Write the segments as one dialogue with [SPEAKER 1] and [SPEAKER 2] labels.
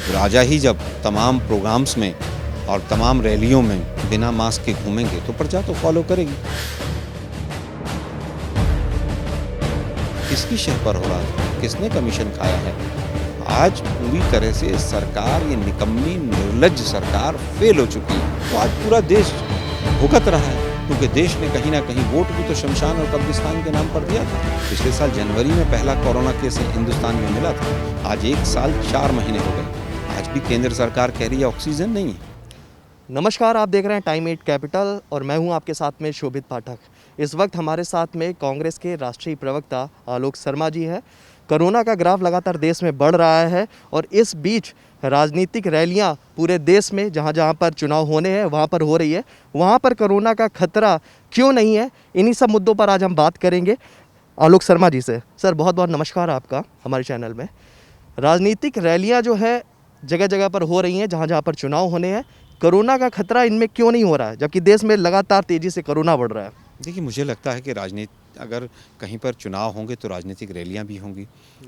[SPEAKER 1] राजा ही जब तमाम प्रोग्राम्स में और तमाम रैलियों में बिना मास्क के घूमेंगे तो प्रजा तो फॉलो करेगी। किसकी शह पर हो रहा था, किसने कमीशन खाया है? आज पूरी तरह से सरकार, ये निकम्मी निर्लज्ज सरकार फेल हो चुकी है। तो आज पूरा देश भुगत रहा है, क्योंकि देश ने कहीं ना कहीं वोट भी तो शमशान और कब्रिस्तान के नाम पर दिया था। पिछले साल जनवरी में पहला कोरोना केस हिंदुस्तान में मिला था। आज 1 साल 4 महीने हो गए, आज भी केंद्र सरकार कह रही है ऑक्सीजन नहीं है।
[SPEAKER 2] नमस्कार, आप देख रहे हैं टाइम 8 कैपिटल और मैं हूं आपके साथ में शोभित पाठक। इस वक्त हमारे साथ में कांग्रेस के राष्ट्रीय प्रवक्ता आलोक शर्मा जी है। कोरोना का ग्राफ लगातार देश में बढ़ रहा है और इस बीच राजनीतिक रैलियां पूरे देश में जहां पर चुनाव होने हैं वहां पर हो रही है। वहां पर कोरोना का खतरा क्यों नहीं है, इन्हीं सब मुद्दों पर आज हम बात करेंगे आलोक शर्मा जी से। सर, बहुत बहुत नमस्कार आपका हमारे चैनल में। राजनीतिक रैलियाँ जो है जगह जगह पर हो रही हैं, जहाँ पर चुनाव होने हैं, कोरोना का खतरा इनमें क्यों नहीं हो रहा है, जबकि देश में लगातार तेज़ी से कोरोना बढ़ रहा है?
[SPEAKER 1] देखिए, मुझे लगता है कि अगर कहीं पर चुनाव होंगे तो राजनीतिक रैलियां भी होंगी।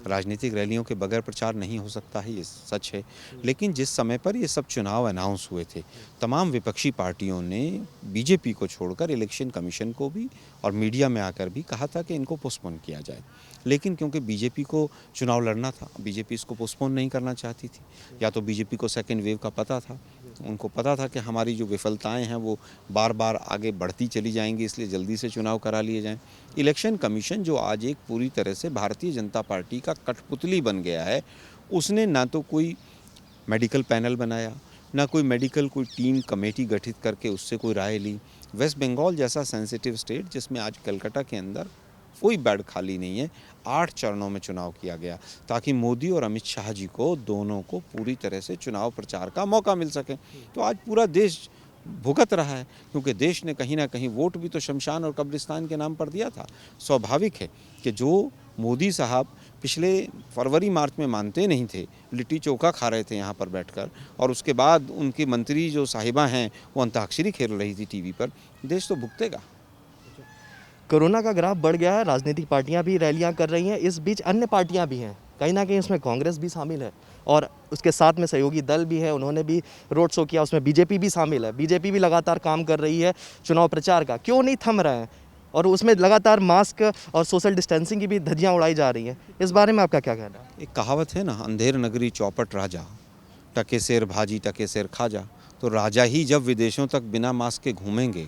[SPEAKER 1] राजनीतिक रैलियों के बगैर प्रचार नहीं हो सकता है, ये सच है। लेकिन जिस समय पर ये सब चुनाव अनाउंस हुए थे, तमाम विपक्षी पार्टियों ने बीजेपी को छोड़कर इलेक्शन कमीशन को भी और मीडिया में आकर भी कहा था कि इनको पोस्टपोन किया जाए। लेकिन क्योंकि बीजेपी को चुनाव लड़ना था, बीजेपी इसको पोस्टपोन नहीं करना चाहती थी। या तो बीजेपी को सेकेंड वेव का पता था, उनको पता था कि हमारी जो विफलताएं हैं वो बार बार आगे बढ़ती चली जाएंगी, इसलिए जल्दी से चुनाव करा लिए जाएं। इलेक्शन कमीशन जो आज एक पूरी तरह से भारतीय जनता पार्टी का कठपुतली बन गया है, उसने ना तो कोई मेडिकल पैनल बनाया, ना कोई मेडिकल कोई टीम कमेटी गठित करके उससे कोई राय ली। वेस्ट बंगाल जैसा सेंसिटिव स्टेट, जिसमें आज कलकत्ता के अंदर कोई बेड खाली नहीं है, 8 चरणों में चुनाव किया गया ताकि मोदी और अमित शाह जी को दोनों को पूरी तरह से चुनाव प्रचार का मौका मिल सके। तो आज पूरा देश भुगत रहा है, क्योंकि देश ने कहीं ना कहीं वोट भी तो शमशान और कब्रिस्तान के नाम पर दिया था। स्वाभाविक है कि जो मोदी साहब पिछले फरवरी मार्च में मानते नहीं थे, लिट्टी चोखा खा रहे थे यहाँ पर बैठकर, और उसके बाद उनकी मंत्री जो साहिबा हैं वो अंताक्षरी खेल रही थी टीवी पर, देश तो भुगतेगा।
[SPEAKER 2] कोरोना का ग्राफ बढ़ गया है, राजनीतिक पार्टियां भी रैलियां कर रही हैं, इस बीच अन्य पार्टियां भी हैं, कहीं ना कहीं उसमें कांग्रेस भी शामिल है और उसके साथ में सहयोगी दल भी है, उन्होंने भी रोड शो किया, उसमें बीजेपी भी शामिल है। बीजेपी भी लगातार काम कर रही है चुनाव प्रचार का, क्यों नहीं थम रहे हैं? और उसमें लगातार मास्क और सोशल डिस्टेंसिंग की भी धज्जियाँ उड़ाई जा रही हैं। इस बारे में आपका क्या कहना है?
[SPEAKER 1] एक कहावत है ना, अंधेर नगरी चौपट राजा, टके शेर भाजी टके शेर खाजा। तो राजा ही जब विदेशों तक बिना मास्क के घूमेंगे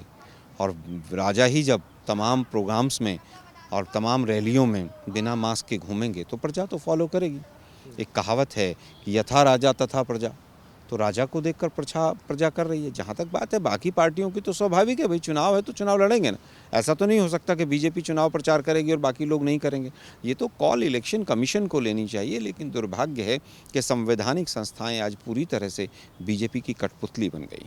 [SPEAKER 1] और राजा ही जब तमाम प्रोग्राम्स में और तमाम रैलियों में बिना मास्क के घूमेंगे तो प्रजा तो फॉलो करेगी। एक कहावत है कि यथा राजा तथा प्रजा, तो राजा को देखकर प्रजा कर रही है। जहाँ तक बात है बाकी पार्टियों की, तो स्वाभाविक है भाई, चुनाव है तो चुनाव लड़ेंगे ना। ऐसा तो नहीं हो सकता कि बीजेपी चुनाव प्रचार करेगी और बाकी लोग नहीं करेंगे। ये तो कॉल इलेक्शन कमीशन को लेनी चाहिए। लेकिन दुर्भाग्य है कि संवैधानिक संस्थाएं आज पूरी तरह से बीजेपी की कठपुतली बन गई।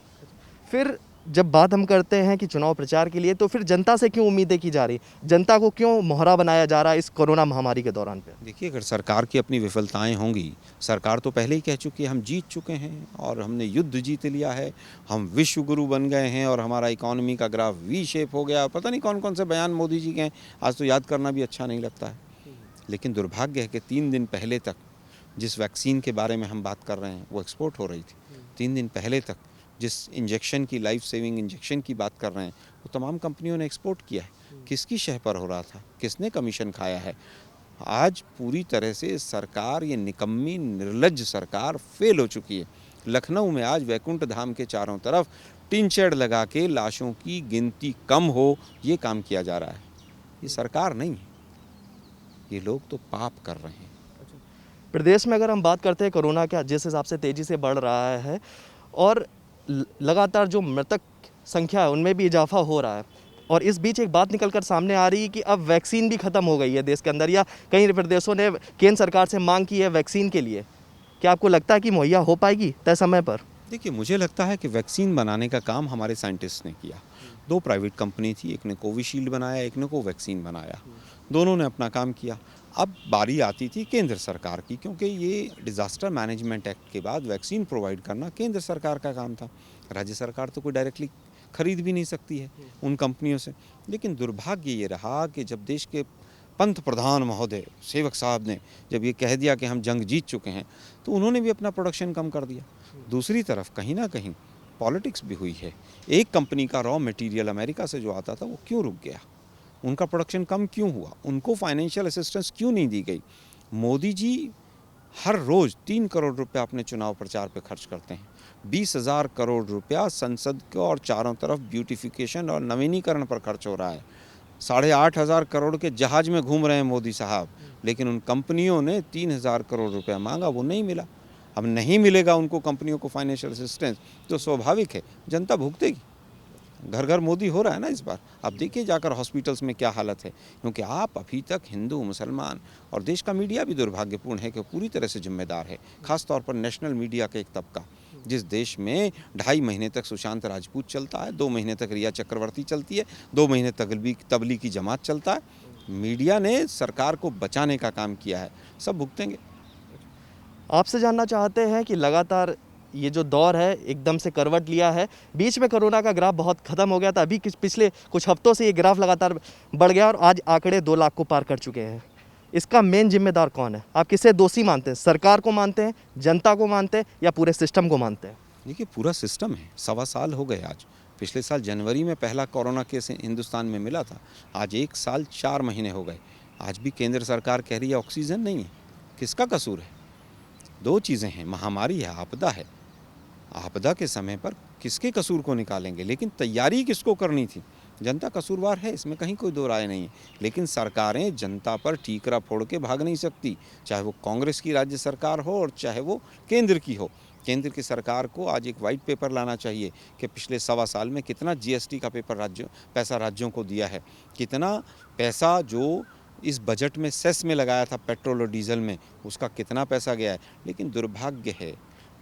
[SPEAKER 2] फिर जब बात हम करते हैं कि चुनाव प्रचार के लिए, तो फिर जनता से क्यों उम्मीदें की जा रही, जनता को क्यों मोहरा बनाया जा रहा है इस कोरोना महामारी के दौरान पे?
[SPEAKER 1] देखिए, अगर सरकार की अपनी विफलताएं होंगी, सरकार तो पहले ही कह चुकी है हम जीत चुके हैं और हमने युद्ध जीत लिया है, हम विश्व गुरु बन गए हैं और हमारा इकॉनमी का ग्राफ वी शेप हो गया। पता नहीं कौन कौन से बयान मोदी जी के हैं, आज तो याद करना भी अच्छा नहीं लगता है। लेकिन दुर्भाग्य है कि 3 दिन पहले तक जिस वैक्सीन के बारे में हम बात कर रहे हैं वो एक्सपोर्ट हो रही थी। 3 दिन पहले तक जिस इंजेक्शन की, लाइफ सेविंग इंजेक्शन की बात कर रहे हैं, वो तमाम कंपनियों ने एक्सपोर्ट किया है। किसकी शह पर हो रहा था, किसने कमीशन खाया है? आज पूरी तरह से सरकार, ये निकम्मी निर्लज्ज सरकार फेल हो चुकी है। लखनऊ में आज वैकुंठ धाम के चारों तरफ टिन शेड लगा के लाशों की गिनती कम हो, ये काम किया जा रहा है। ये सरकार नहीं है, ये लोग तो पाप कर रहे हैं।
[SPEAKER 2] प्रदेश में अगर हम बात करते हैं, कोरोना का जिस हिसाब से तेज़ी से बढ़ रहा है और लगातार जो मृतक संख्या है उनमें भी इजाफा हो रहा है, और इस बीच एक बात निकल कर सामने आ रही है कि अब वैक्सीन भी ख़त्म हो गई है देश के अंदर, या कई प्रदेशों ने केंद्र सरकार से मांग की है वैक्सीन के लिए। क्या आपको लगता है कि मुहैया हो पाएगी तय समय पर?
[SPEAKER 1] देखिए, मुझे लगता है कि वैक्सीन बनाने का काम हमारे साइंटिस्ट ने किया। 2 प्राइवेट कंपनी थी, एक ने कोविशील्ड बनाया, एक ने कोवैक्सीन बनाया। दोनों ने अपना काम किया। अब बारी आती थी केंद्र सरकार की, क्योंकि ये डिज़ास्टर मैनेजमेंट एक्ट के बाद वैक्सीन प्रोवाइड करना केंद्र सरकार का काम था। राज्य सरकार तो कोई डायरेक्टली खरीद भी नहीं सकती है उन कंपनियों से। लेकिन दुर्भाग्य ये रहा कि जब देश के पंत प्रधान महोदय सेवक साहब ने जब ये कह दिया कि हम जंग जीत चुके हैं, तो उन्होंने भी अपना प्रोडक्शन कम कर दिया। दूसरी तरफ कहीं ना कहीं पॉलिटिक्स भी हुई है। एक कंपनी का रॉ मटेरियल अमेरिका से जो आता था वो क्यों रुक गया, उनका प्रोडक्शन कम क्यों हुआ, उनको फाइनेंशियल असिस्टेंस क्यों नहीं दी गई। मोदी जी हर रोज़ 3 करोड़ रुपया अपने चुनाव प्रचार पे खर्च करते हैं। 20,000 करोड़ रुपया संसद को और चारों तरफ ब्यूटिफिकेशन और नवीनीकरण पर खर्च हो रहा है। 8,500 करोड़ के जहाज में घूम रहे हैं मोदी साहब, लेकिन उन कंपनियों ने 3,000 करोड़ रुपया मांगा, वो नहीं मिला। अब नहीं मिलेगा उनको कंपनियों को फाइनेंशियल असिस्टेंस, तो स्वाभाविक है जनता भुगतेगी। घर घर मोदी हो रहा है ना इस बार। आप देखिए जाकर हॉस्पिटल्स में क्या हालत है, क्योंकि आप अभी तक हिंदू मुसलमान और देश का मीडिया भी दुर्भाग्यपूर्ण है कि पूरी तरह से जिम्मेदार है, खास तौर पर नेशनल मीडिया का एक तबका, जिस देश में 2.5 महीने तक सुशांत राजपूत चलता है, 2 महीने तक रिया चक्रवर्ती चलती है, 2 महीने तबलीगी जमात चलता है। मीडिया ने सरकार को बचाने का काम किया है, सब भुगतेंगे।
[SPEAKER 2] आपसे जानना चाहते हैं कि लगातार ये जो दौर है एकदम से करवट लिया है। बीच में कोरोना का ग्राफ बहुत ख़त्म हो गया था, अभी पिछले कुछ हफ्तों से ये ग्राफ लगातार बढ़ गया और आज आंकड़े 2 लाख को पार कर चुके हैं। इसका मेन जिम्मेदार कौन है? आप किसे दोषी मानते हैं? सरकार को मानते हैं, जनता को मानते हैं या पूरे सिस्टम को मानते हैं?
[SPEAKER 1] देखिए पूरा सिस्टम है, 1.25 साल हो गए आज। पिछले साल जनवरी में पहला कोरोना केस हिंदुस्तान में मिला था, आज 1 साल 4 महीने हो गए। आज भी केंद्र सरकार कह रही है ऑक्सीजन नहीं है। किसका कसूर है? 2 चीज़ें हैं, महामारी है, आपदा है। आपदा के समय पर किसके कसूर को निकालेंगे, लेकिन तैयारी किसको करनी थी? जनता कसूरवार है, इसमें कहीं कोई दो राय नहीं है। लेकिन सरकारें जनता पर ठीकरा फोड़ के भाग नहीं सकती, चाहे वो कांग्रेस की राज्य सरकार हो और चाहे वो केंद्र की हो। केंद्र की सरकार को आज एक वाइट पेपर लाना चाहिए कि पिछले 1.25 साल में कितना जीएसटी का पैसा राज्यों को दिया है, कितना पैसा जो इस बजट में सेस में लगाया था पेट्रोल और डीजल में, उसका कितना पैसा गया है। लेकिन दुर्भाग्य है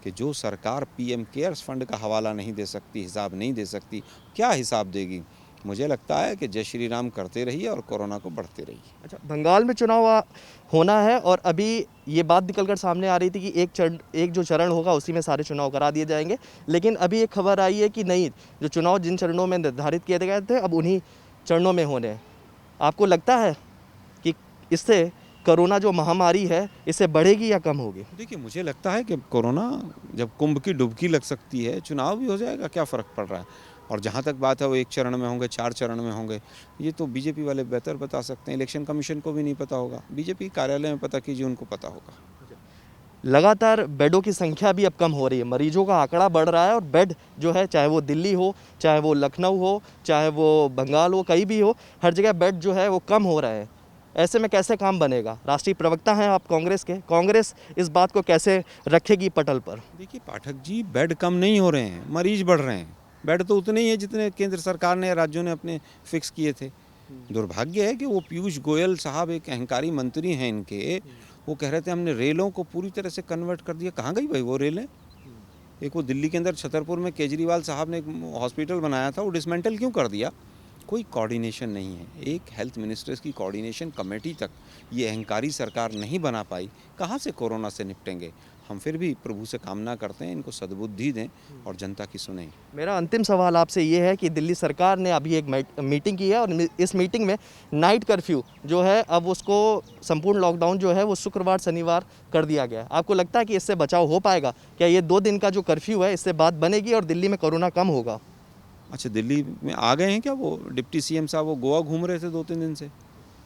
[SPEAKER 1] कि जो सरकार पीएम केयर्स फंड का हवाला नहीं दे सकती, हिसाब नहीं दे सकती, क्या हिसाब देगी? मुझे लगता है कि जय श्री राम करते रहिए और कोरोना को बढ़ते रहिए।
[SPEAKER 2] अच्छा, बंगाल में चुनाव होना है और अभी ये बात निकलकर सामने आ रही थी कि एक जो चरण होगा उसी में सारे चुनाव करा दिए जाएंगे, लेकिन अभी एक खबर आई है कि नहीं, जो चुनाव जिन चरणों में निर्धारित किए गए थे अब उन्हीं चरणों में होने हैं। आपको लगता है कि इससे कोरोना जो महामारी है इससे बढ़ेगी या कम होगी?
[SPEAKER 1] देखिए मुझे लगता है कि कोरोना जब कुंभ की डुबकी लग सकती है, चुनाव भी हो जाएगा, क्या फ़र्क पड़ रहा है। और जहाँ तक बात है वो 1 चरण में होंगे, 4 चरण में होंगे, ये तो बीजेपी वाले बेहतर बता सकते हैं। इलेक्शन कमीशन को भी नहीं पता होगा, बीजेपी कार्यालय में पता कीजिए, उनको पता होगा।
[SPEAKER 2] लगातार बेडों की संख्या भी अब कम हो रही है, मरीजों का आंकड़ा बढ़ रहा है और बेड जो है, चाहे वो दिल्ली हो, चाहे वो लखनऊ हो, चाहे वो बंगाल हो, कहीं भी हो, हर जगह बेड जो है वो कम हो रहा है। ऐसे में कैसे काम बनेगा? राष्ट्रीय प्रवक्ता हैं आप कांग्रेस के, कांग्रेस इस बात को कैसे रखेगी पटल पर?
[SPEAKER 1] देखिए पाठक जी, बेड कम नहीं हो रहे हैं, मरीज बढ़ रहे हैं। बेड तो उतने ही है जितने केंद्र सरकार ने, राज्यों ने अपने फिक्स किए थे। दुर्भाग्य है कि वो पीयूष गोयल साहब एक अहंकारी मंत्री हैं इनके, वो कह रहे थे हमने रेलों को पूरी तरह से कन्वर्ट कर दिया। कहाँ गई भाई वो रेलें? एक वो दिल्ली के अंदर छतरपुर में केजरीवाल साहब ने एक हॉस्पिटल बनाया था, वो डिसमेंटल क्यों कर दिया? कोई कोऑर्डिनेशन नहीं है। एक हेल्थ मिनिस्टर्स की कोऑर्डिनेशन कमेटी तक ये अहंकारी सरकार नहीं बना पाई, कहाँ से कोरोना से निपटेंगे? हम फिर भी प्रभु से कामना करते हैं इनको सद्बुद्धि दें और जनता की सुनें।
[SPEAKER 2] मेरा अंतिम सवाल आपसे ये है कि दिल्ली सरकार ने अभी एक मीटिंग की है और इस मीटिंग में नाइट कर्फ्यू जो है अब उसको, संपूर्ण लॉकडाउन जो है वो शुक्रवार शनिवार कर दिया गया है। आपको लगता है कि इससे बचाव हो पाएगा? क्या ये 2 दिन का जो कर्फ्यू है इससे बात बनेगी और दिल्ली में कोरोना कम होगा?
[SPEAKER 1] अच्छा, दिल्ली में आ गए हैं क्या वो डिप्टी सीएम साहब? वो गोवा घूम रहे थे 2-3 दिन से,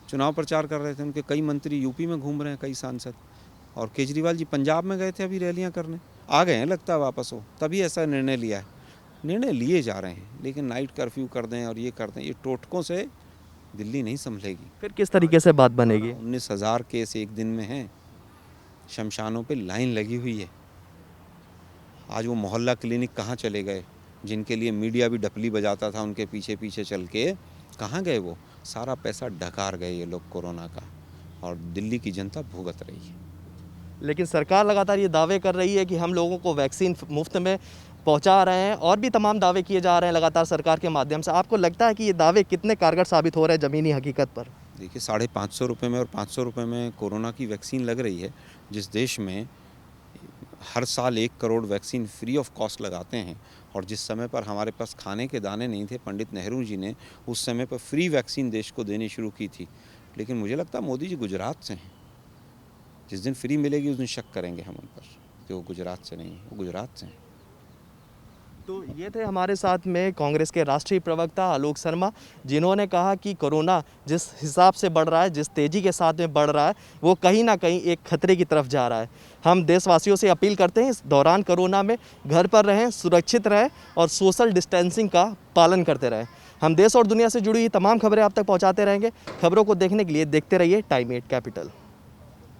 [SPEAKER 1] चुनाव प्रचार कर रहे थे। उनके कई मंत्री यूपी में घूम रहे हैं, कई सांसद। और केजरीवाल जी पंजाब में गए थे अभी रैलियां करने, आ गए हैं लगता है वापस हो, तभी ऐसा निर्णय लिया है। निर्णय लिए जा रहे हैं, लेकिन नाइट कर्फ्यू कर दें और ये कर दें, ये टोटकों से दिल्ली नहीं संभलेगी।
[SPEAKER 2] फिर किस तरीके से बात बनेगी?
[SPEAKER 1] 19,000 केस एक दिन में हैं, शमशानों पे लाइन लगी हुई है। आज वो मोहल्ला क्लिनिक कहाँ चले गए, जिनके लिए मीडिया भी डपली बजाता था उनके पीछे पीछे चल के, कहाँ गए वो? सारा पैसा ढकार गए ये लोग कोरोना का, और दिल्ली की जनता भुगत रही है।
[SPEAKER 2] लेकिन सरकार लगातार ये दावे कर रही है कि हम लोगों को वैक्सीन मुफ्त में पहुंचा रहे हैं और भी तमाम दावे किए जा रहे हैं लगातार सरकार के माध्यम से। आपको लगता है कि ये दावे कितने कारगर साबित हो रहे हैं ज़मीनी हकीकत पर?
[SPEAKER 1] देखिए 550 रुपये में और 500 रुपये में कोरोना की वैक्सीन लग रही है। जिस देश में हर साल 1 crore vaccine free of cost लगाते हैं, और जिस समय पर हमारे पास खाने के दाने नहीं थे, पंडित नेहरू जी ने उस समय पर फ्री वैक्सीन देश को देनी शुरू की थी। लेकिन मुझे लगता है मोदी जी गुजरात से हैं। जिस दिन फ्री मिलेगी उस दिन शक करेंगे हम उन पर कि वो गुजरात से नहीं है, वो गुजरात से हैं।
[SPEAKER 2] तो ये थे हमारे साथ में कांग्रेस के राष्ट्रीय प्रवक्ता आलोक शर्मा, जिन्होंने कहा कि कोरोना जिस हिसाब से बढ़ रहा है, जिस तेज़ी के साथ में बढ़ रहा है, वो कहीं ना कहीं एक खतरे की तरफ जा रहा है। हम देशवासियों से अपील करते हैं इस दौरान कोरोना में घर पर रहें, सुरक्षित रहें और सोशल डिस्टेंसिंग का पालन करते रहें। हम देश और दुनिया से जुड़ी हुई तमाम खबरें आप तक पहुँचाते रहेंगे। खबरों को देखने के लिए देखते रहिए टाइम 8 कैपिटल।